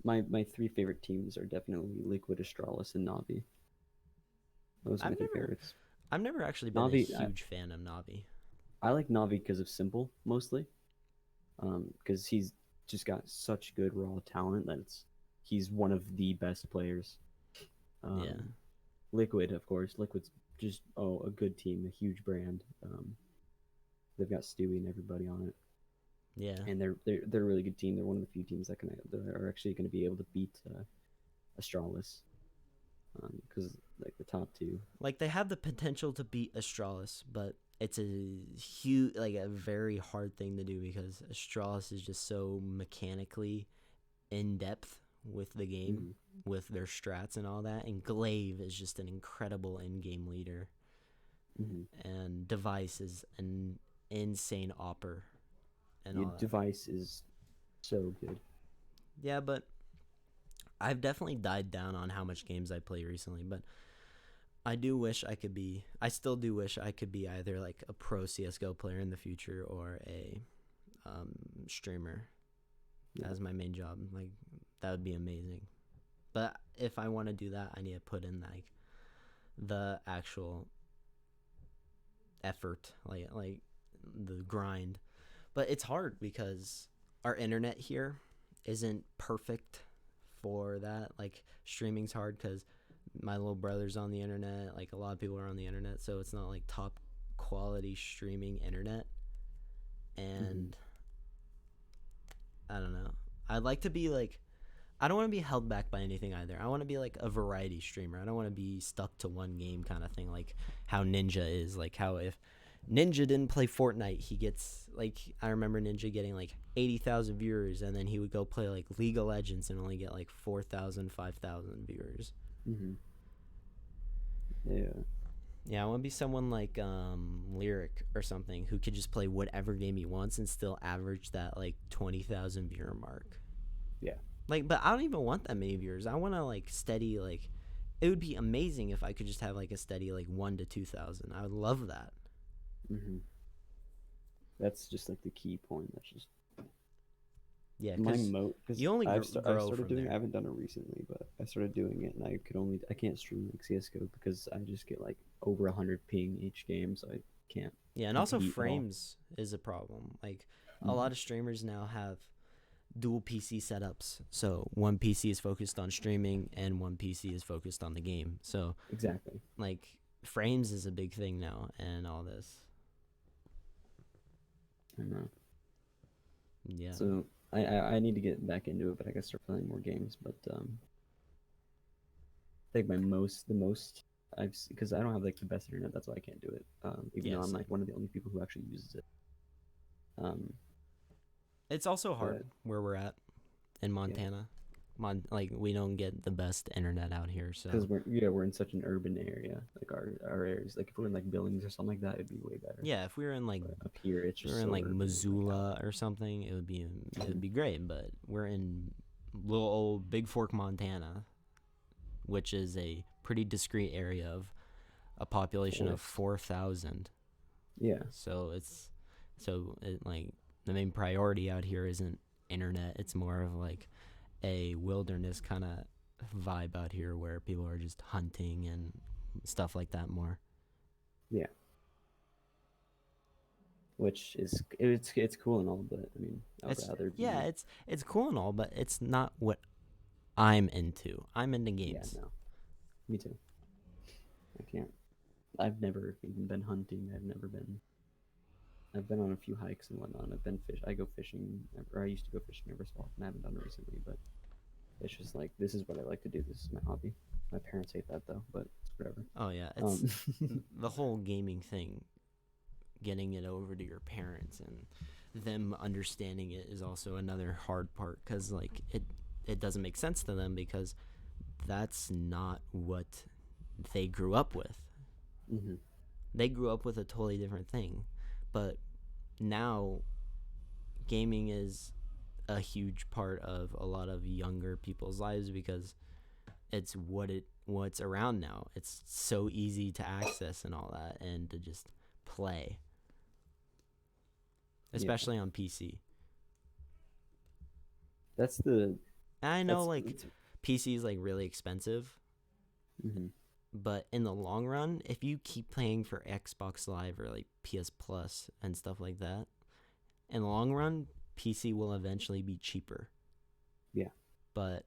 My three favorite teams are definitely Liquid, Astralis, and Navi. Those are my I've three never favorites. I've never actually been a Navi. huge fan of Navi. I like Navi because of Simple mostly. Because he's just got such good raw talent that he's one of the best players. Yeah. Um, Liquid, of course. Liquid's just a good team, a huge brand. They've got Stewie and everybody on it, Yeah. and they're a really good team. They're one of the few teams that are actually going to be able to beat Astralis, because like the top two. Like they have the potential to beat Astralis, but it's a huge, like a very hard thing to do because Astralis is just so mechanically in depth with the game, Mhm. with their strats and all that. And Glaive is just an incredible in-game leader, Mhm. and Device is an insane opper and Your all that. device is so good. Yeah, but I've definitely died down on how much games I play recently, but I do wish I could be. I still do wish I could be either like a pro CS:GO player in the future or a streamer Yeah. as my main job. Like that would be amazing. But if I want to do that, I need to put in like the actual effort, like the grind. But it's hard because our internet here isn't perfect for that. Like streaming's hard because my little brother's on the internet. Like a lot of people are on the internet, so it's not like top quality streaming internet. Mhm. And I don't know. I'd like to be like I don't want to be held back by anything either. I want to be like a variety streamer. I don't want to be stuck to one game kind of thing, like how Ninja is. Like how if Ninja didn't play Fortnite, he gets like I remember Ninja getting like 80,000 viewers, and then he would go play like League of Legends and only get like 4,000, 5,000 viewers. Hmm. Yeah. Yeah, I want to be someone like Lyric or something who could just play whatever game he wants and still average that like 20,000 viewer mark. Yeah. Like, but I don't even want that many viewers. I want to like steady like. It would be amazing if I could just have like a steady like 1 to 2,000. I would love that. Hmm. That's just like the key point. That's just Yeah, my because moat. Because you only I've grow started from doing. there. I haven't done it recently, but I started doing it, and I can't stream like CS:GO because I just get like over 100 ping each game, so I can't Yeah, and also compete at all. frames is a problem. Like a Hmm. lot of streamers now have dual PC setups. So one PC is focused on streaming and one PC is focused on the game. So Exactly. like frames is a big thing now and all this. I know. Yeah. So I need to get back into it, but I gotta start playing more games. But I think the most because I don't have like the best internet, that's why I can't do it. Even Yeah, though I'm same. like one of the only people who actually uses it. Um, It's also hard but where we're at in yeah, Montana. Like we don't get the best internet out here, because so we're in such an urban area, like our areas. Like if we're in like Billings or something like that, it'd be way better. yeah, if we were in like But up here, it's if we were just in so like urban. Like, Missoula or something, it would mhm. be great. But we're in little old Big Fork, Montana, which is a pretty discrete area of a population of Forest. 4,000. Yeah, So like the main priority out here isn't internet. It's more of like a wilderness kind of vibe out here where people are just hunting and stuff like that more. yeah. Which is it's cool and all, but I mean, I would It's rather yeah, be. it's cool and all, but it's not what I'm into. I'm into Yeah, games. no, me too. I can't. I've never even been hunting. I've never been. I've been on a few hikes and whatnot. I've been fish. I go fishing, or I used to go fishing every so often. I haven't done it recently, but it's just like this is what I like to do. This is my hobby. My parents hate that though, but it's whatever. Oh yeah, it's Um, the whole gaming thing. Getting it over to your parents and them understanding it is also another hard part because like it doesn't make sense to them because that's not what they grew up with. hmm. They grew up with a totally different thing, but now gaming is a huge part of a lot of younger people's lives because it's what's around now. It's so easy to access and all that and to just play, Yeah, especially on PC. that's the I know like that's. PC is like really expensive, Hmm. but in the long run, if you keep playing for Xbox Live or like PS Plus and stuff like that, in the long run, PC will eventually be cheaper. Yeah, But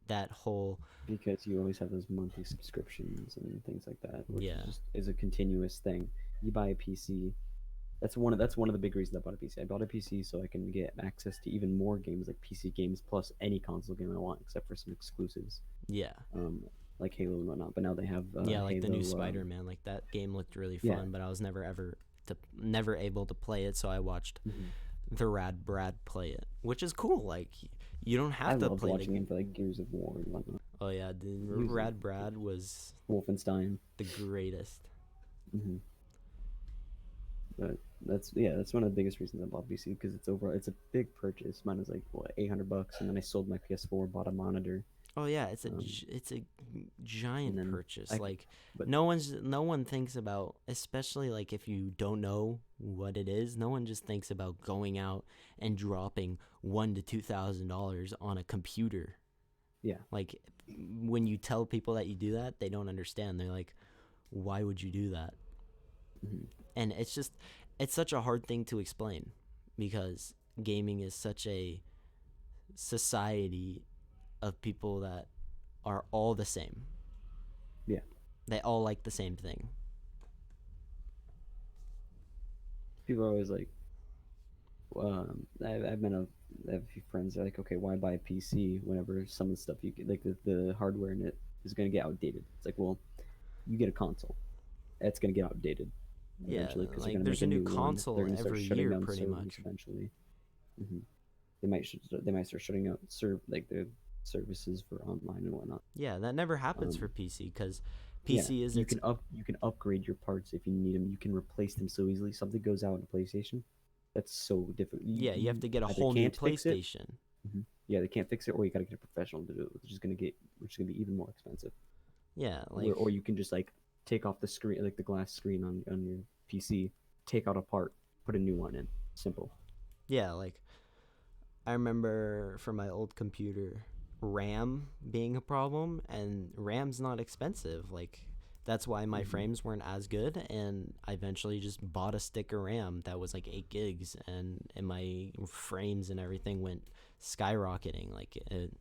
that whole because you always have those monthly subscriptions and things like that, which yeah, is a continuous thing. You buy a PC. That's one of the big reasons I bought a PC. I bought a PC so I can get access to even more games like PC games plus any console game I want, except for some exclusives, yeah, um, like Halo and whatnot. But now they have yeah, like the new Halo. Spider-Man, like that game looked really Yeah. fun, but I was never able to play it, so I watched Hmm. the Rad Brad play it, which is cool. Like you don't I have to loved play watching the. him for like Gears of War and whatnot. Oh yeah, dude, He was Rad Brad was Wolfenstein. the greatest. Hmm. But that's one of the biggest reasons I bought PC because it's a big purchase. Mine was like what $800, and then I sold my PS4, bought a monitor, Oh yeah, um, it's a and giant then purchase. I Like but no one thinks about, especially like if you don't know what it is. No one just thinks about going out and dropping $1 to $2,000 on a computer. yeah. Like when you tell people that you do that, they don't understand. They're like, "Why would you do that?" Hmm. And it's such a hard thing to explain because gaming is such a society of people that are all the same. Yeah. They all like the same thing. People are always like, I've been I have a few friends that are like, okay, why buy a PC whenever some of the stuff you get, like the hardware in it is going to get outdated? It's like, well, you get a console, it's going to get outdated Yeah, eventually because they're like going to there's make a a new new one. They're console going to start every shutting year down pretty servers much. eventually. Hmm. They might start shutting out like the services for online and whatnot. Yeah, that never happens for Um, PC because yeah, PC is its. you can upgrade your parts if you need them. You can replace them so easily. Something goes out in a PlayStation, that's so difficult. Yeah, you have You to get a either whole new can't fix it. PlayStation. Yeah, they can't fix it, or you got to get a professional to do it, which is gonna be even more expensive. Yeah, Or you can just like take off the screen, like the glass screen on your PC, take out a part, put a new one in. Simple. yeah, like I remember for my old computer, RAM being a problem, and RAM's not expensive. Like that's why my Hmm. frames weren't as good, and I eventually just bought a stick of RAM that was like 8 gigs, and my frames and everything went skyrocketing. It's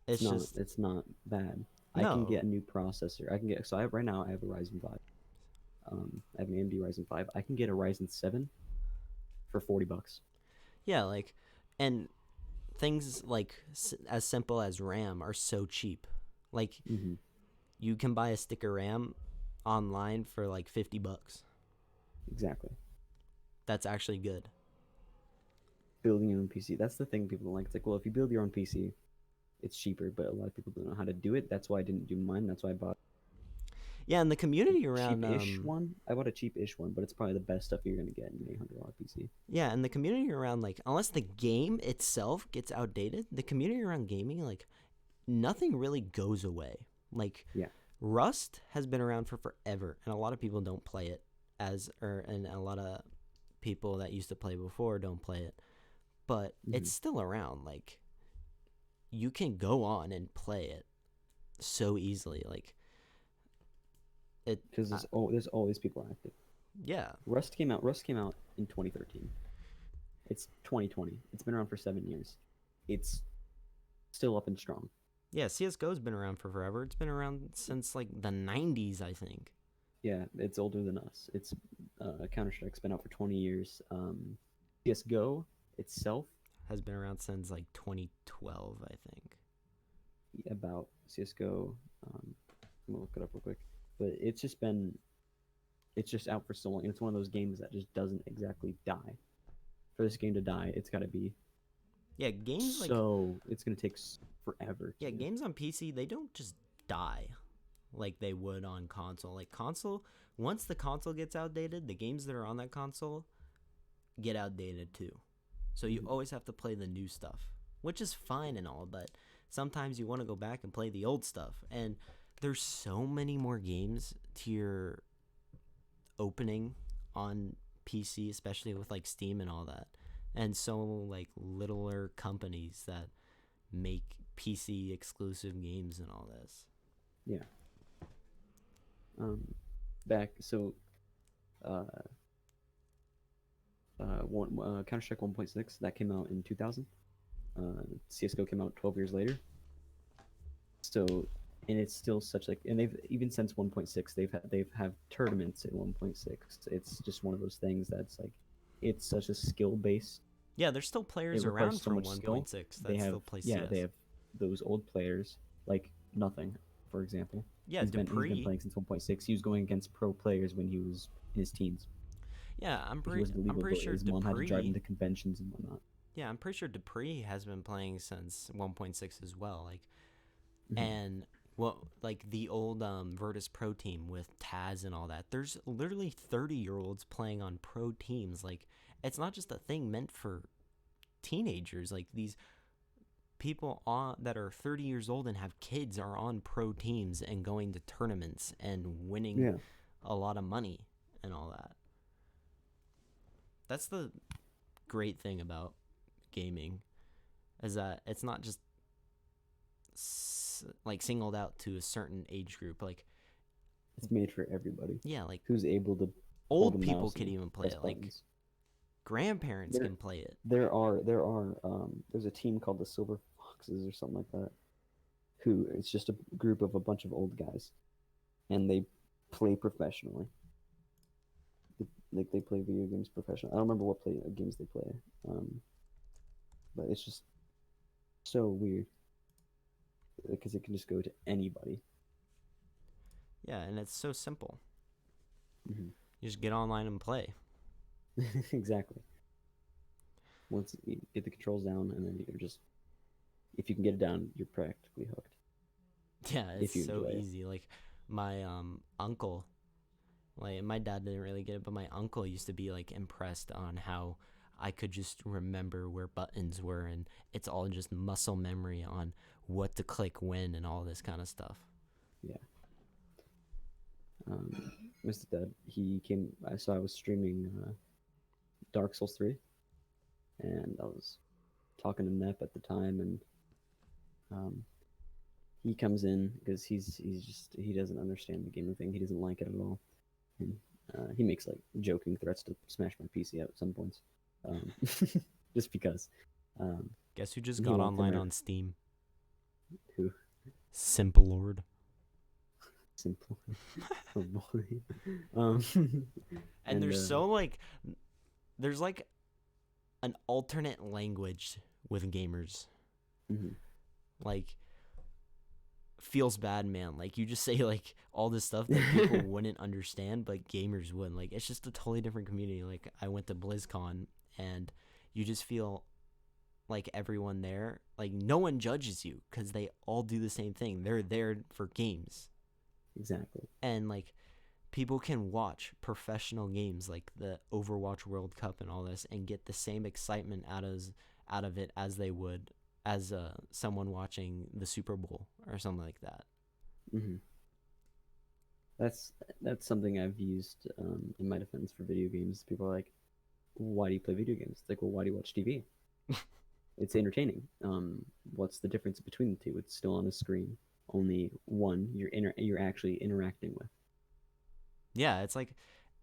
It's not just it's not bad. I can no. get a new processor. I can get so I right now I have a Ryzen 5. I have an AMD Ryzen 5. I can get a Ryzen 7 for $40. Yeah, like, and things like as simple as RAM are so cheap. Like Hmm. you can buy a stick of RAM online for like $50. Exactly. That's actually good. Building your own PC. That's the thing people don't like. It's like, well, if you build your own PC, it's cheaper, but a lot of people don't know how to do it. That's why I didn't do mine. That's why I bought Yeah, and the a community around cheap-ish one. I bought a cheap-ish one, but it's probably the best stuff you're gonna get in an $800 PC. yeah, and the community around like unless the game itself gets outdated, the community around gaming like nothing really goes away. Like Yeah. Rust has been around for forever and a lot of people don't play it and a lot of people that used to play before don't play it. But Hmm. it's still around. Like you can go on and play it so easily. Like it Because there's always people active. yeah. Rust came out in 2013. It's 2020. It's been around for 7 years. It's still up and strong. Yeah, CS:GO's been around for forever. It's been around since like the 90s, I think. Yeah, it's older than us. It's Counter Strike's been out for 20 years. CS:GO itself, Has been around since like 2012, I think. about CS:GO. I'm gonna look it up real quick, but it's just out for so long. And it's one of those games that just doesn't exactly die. For this game to die, it's got to be Yeah, it's gonna take forever to. games on PC, they don't just die like they would on console. Like console, once the console gets outdated, the games that are on that console get outdated too. So you Mhm. always have to play the new stuff, which is fine and all, but sometimes you want to go back and play the old stuff. And there's so many more games to your opening on PC, especially with like Steam and all that. And so like littler companies that make PC exclusive games and all this. Yeah. Um, back so uh Counter Strike 1.6 that came out in 2000. CS:GO came out 12 years later. So, and it's still such like, and they've even since 1.6 they've have tournaments at 1.6. It's just one of those things that's like, it's such a skill based. Yeah, there's still players It requires around so for much skill. 1.6 They that have still play yeah they CS. have those old players like nothing, for example. Yeah, He's been Dupree. playing since 1.6. He was going against pro players when he was in his teens. Yeah, He wasn't I'm illegal, pretty but sure his mom had to drive him Dupree. to conventions and whatnot. Yeah, I'm pretty sure Dupree has been playing since 1.6 as well. Like, Hmm. and well, like the old Virtus Pro team with Taz and all that. There's literally 30-year-olds playing on pro teams. Like, it's not just a thing meant for teenagers. Like these people that are 30 years old and have kids are on pro teams and going to tournaments and winning Yeah. a lot of money and all that. That's the great thing about gaming is that it's not just like singled out to a certain age group. Like It's made for everybody yeah, like who's able to hold a old people mouse could and even play press it. Like buttons. grandparents There, can play it. there's a team called the Silver Foxes or something like that. Who it's just a group of a bunch of old guys, and they play professionally. like they play video games professionally. I don't remember what games they play, um, but it's just so weird because it can just go to anybody. Yeah, and it's so simple. Hmm. You just get online and play. Exactly. Once you get the controls down, and then you're just if you can get it down, you're practically hooked. Yeah, it's If you so enjoy it. easy. Like my uncle, like my dad didn't really get it, but my uncle used to be like impressed on how I could just remember where buttons were, and it's all just muscle memory on what to click when and all this kind of stuff. Yeah. Um, Mr. Dad, he came. I was streaming Dark Souls 3, and I was talking to Nep at the time, and um, he comes in because he doesn't understand the gaming thing. He doesn't like it at all, and he makes like joking threats to smash my PC out at some points, um, just because. Um, Guess who just and he got walked in online there. on Steam? Who? Simple Lord. Simple. Oh boy. Um, And and there's so like there's like an alternate language with gamers. mhm. Like feels bad, man. Like you just say like all this stuff that people wouldn't understand, but gamers would. Like it's just a totally different community. Like I went to BlizzCon, and you just feel like everyone there, like no one judges you because they all do the same thing. They're there for games, Exactly. and like people can watch professional games like the Overwatch World Cup and all this and get the same excitement out of it as they would as someone watching the Super Bowl or something like that. Hmm. That's that's something I've used in my defense for video games. People are like, "Why do you play video games?" It's like, "Well, why do you watch TV? It's entertaining. What's the difference between the two? It's still on a screen. Only one you're actually interacting with." Yeah, it's like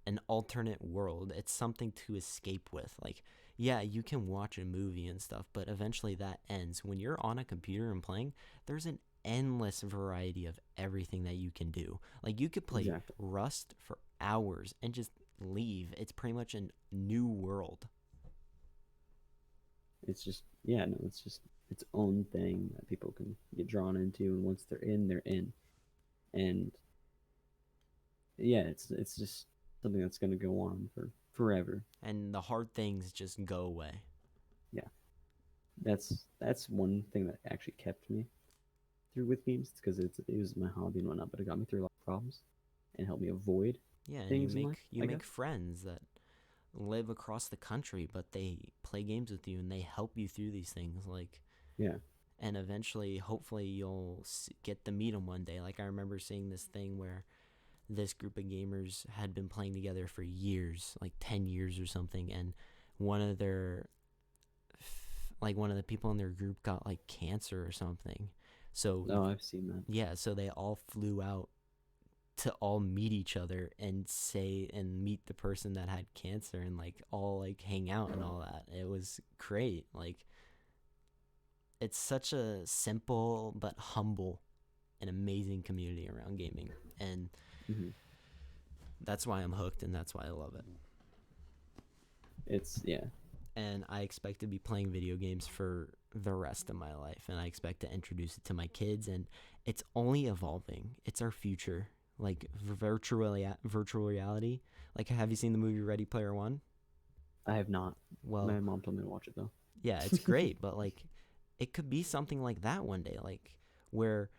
an alternate world. It's something to escape with. Like, yeah, you can watch a movie and stuff, but eventually that ends. When you're on a computer and playing, there's an endless variety of everything that you can do. Like, you could play Exactly. Rust for hours and just leave. It's pretty much a new world. It's just yeah, no, it's just its own thing that people can get drawn into, and once they're in, they're in. And yeah, it's just something that's going to go on for forever. And the hard things just go away. Yeah, that's one thing that actually kept me through with games because it was my hobby and whatnot, but it got me through a lot of problems and helped me avoid Yeah, and things in life, you I make guess. friends that live across the country, but they play games with you and they help you through these things. Like, Yeah. and eventually, hopefully, you'll get to meet them one day. Like I remember seeing this thing where this group of gamers had been playing together for years, like 10 years or something, and one of their like one of the people in their group got like cancer or something. So Oh, I've seen that. yeah, so they all flew out to all meet each other and say and meet the person that had cancer and like all like hang out and all that. It was great. Like it's such a simple but humble and amazing community around gaming, and Hmm. that's why I'm hooked and that's why I love it. It's yeah, And I expect to be playing video games for the rest of my life, and I expect to introduce it to my kids, and it's only evolving. It's our future. Like virtual reality. Like have you seen the movie Ready Player One? I have not. Well, My mom told me to watch it though. yeah, it's great, but like it could be something like that one day, like where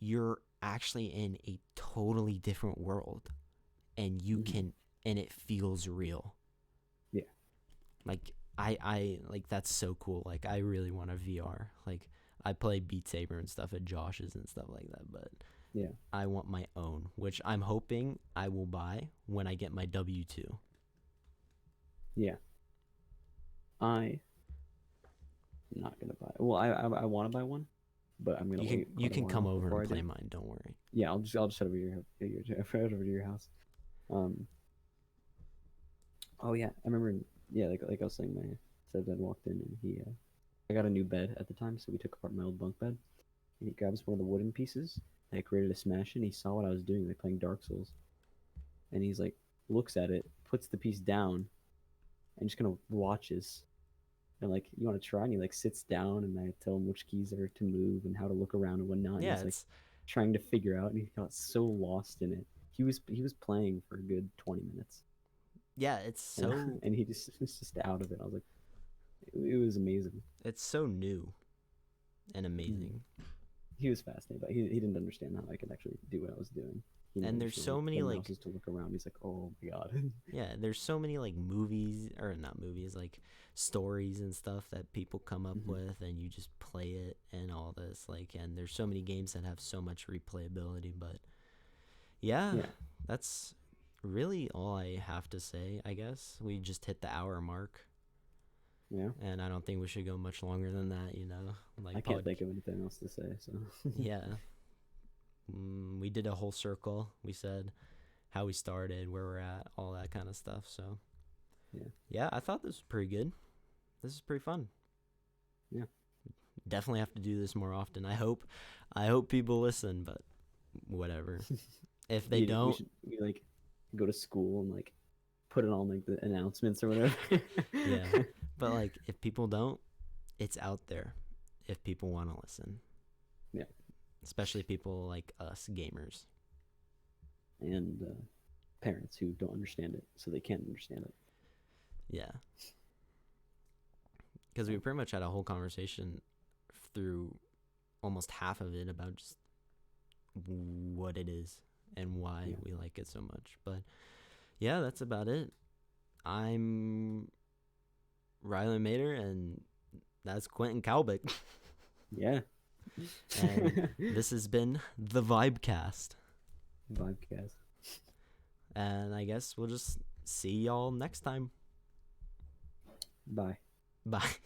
you're actually in a totally different world and you Hmm. can and it feels real. Yeah. Like I like that's so cool. Like I really want a VR. Like I play Beat Saber and stuff at Josh's and stuff like that, but Yeah. I want my own, which I'm hoping I will buy when I get my W2. Yeah. I am not gonna buy. Well, I want to buy one, but I'm gonna wait You quite a can come while over before and I play do. mine, don't worry. Yeah, I'll just head over to head over to your house. Um. Oh yeah, I remember. Yeah, like I was saying, my stepdad walked in and he I got a new bed at the time, so we took apart my old bunk bed. And he grabs one of the wooden pieces. And I created a smash, and he saw what I was doing, like playing Dark Souls, and he's like, looks at it, puts the piece down and just kind of watches. And like, you want to try? And he like sits down, and I tell him which keys are to move and how to look around and whatnot. And Yeah, he's like it's trying to figure out, and he got so lost in it. He was playing for a good 20 minutes, yeah, it's and, so and he just was just out of it. I was like, it was amazing. it's so new and amazing. He was fascinated, but he didn't understand how I could actually do what I was doing. He didn't And there's understand, so like, many the like mouses to look around. He's like, oh my god. yeah, there's so many like movies or not movies, like stories and stuff that people come up Mhm. with and you just play it and all this like and there's so many games that have so much replayability, but yeah, Yeah, that's really all I have to say, I guess. We just hit the hour mark yeah. and I don't think we should go much longer than that, you know. Like I can't think of anything else to say. So yeah. We did a whole circle. We said how we started, where we're at, all that kind of stuff. So yeah, yeah, I thought this was pretty good. This is pretty fun. yeah. Definitely have to do this more often. I hope people listen, but whatever. If they We don't, should like go to school and like put it on like the announcements or whatever. yeah. But like if people don't, it's out there if people want to listen. Yeah. Especially people like us gamers. And parents who don't understand it, so they can't understand it. Yeah. Because we pretty much had a whole conversation through almost half of it about just what it is and why Yeah. we like it so much. But yeah, that's about it. I'm Rylan Mater, and that's Quentin Calbick. Yeah. And this has been the Vibecast. Vibecast. And I guess we'll just see y'all next time. Bye. Bye.